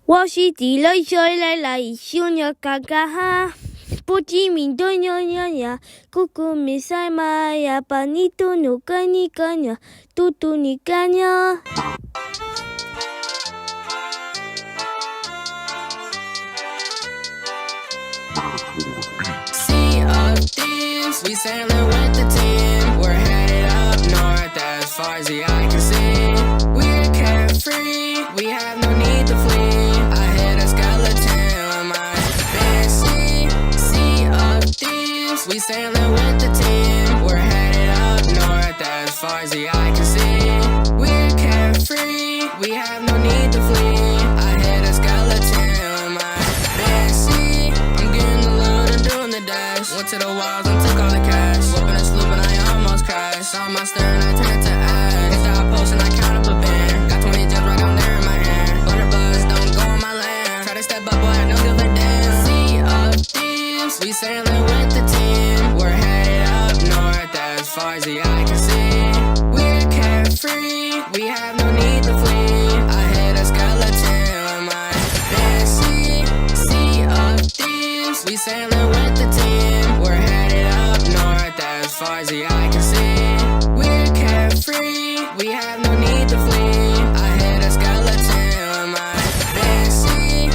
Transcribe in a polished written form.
我是地雷水来小鸟嘎嘎哈，不知名的鸟鸟呀，咕咕咪塞嘛呀，把你嘟努干你干呀，嘟嘟你干呀。Sea of thieves, we sailing with the team. We're headed up north as far as the eye can see. We're carefree, we have no need to flee. I hit a skeleton with my fancy. Sea of thieves, we sailing with the team. We're headed up north as far as the eye can see. We're carefree, we have no need to flee. I hit a skeleton with my fancy. I'm getting the loot and doing the dash. Went to the walls and took all the cash. Whipping a sloop and I almost crashed. Saw my stern, I turned to ash. Hit the outpost and I count up a band. Got 20 gems right down there in my hand. Butter buzz, don't go on my land. Try to step up, boy, I don't give a damn. Sea of thieves, we sailing with the team. We're headed up north as far as the eye can see. We're carefree, we have no need to flee. I hit a skeleton with my fancy. Sea of thieves, we sailing with the team. We're headed up north as far as the eye can see. We're carefree, we have no need to flee. I hit a skeleton with my fancy.